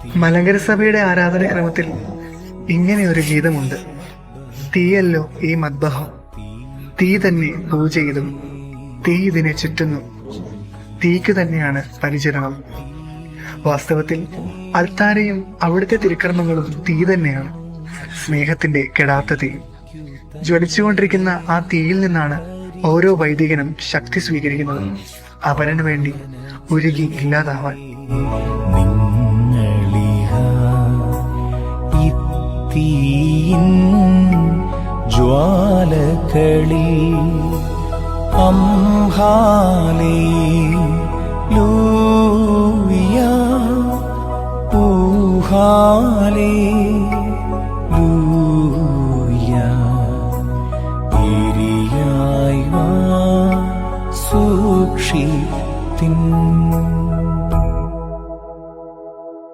മലങ്കര സഭയുടെ ആരാധനാക്രമത്തിൽ ഇങ്ങനെ ഒരു ഗീതമുണ്ട്. തീയല്ലോ ഈ മദ്ബഹം, തീ തന്നെ പൂജ ചെയ്തും, തീ ഇതിനെ ചുറ്റുന്നു, തീക്ക് തന്നെയാണ് പരിചരണം. വാസ്തവത്തിൽ അൽത്താരയും അവിടുത്തെ തിരുക്കർമ്മങ്ങളും തീ തന്നെയാണ്, സ്നേഹത്തിന്റെ കെടാത്ത തീ. ജ്വലിച്ചുകൊണ്ടിരിക്കുന്ന ആ തീയിൽ നിന്നാണ് ഓരോ വൈദികനും ശക്തി സ്വീകരിക്കുന്നത്, അവനു വേണ്ടി ഉരുകി ഇല്ലാതാവാൻ. തീയിൻ ജ്വാലകളിൽ ഹല്ലേലൂയ ഹല്ലേലൂയ തിരിയായി സൂക്ഷിത്തിൻ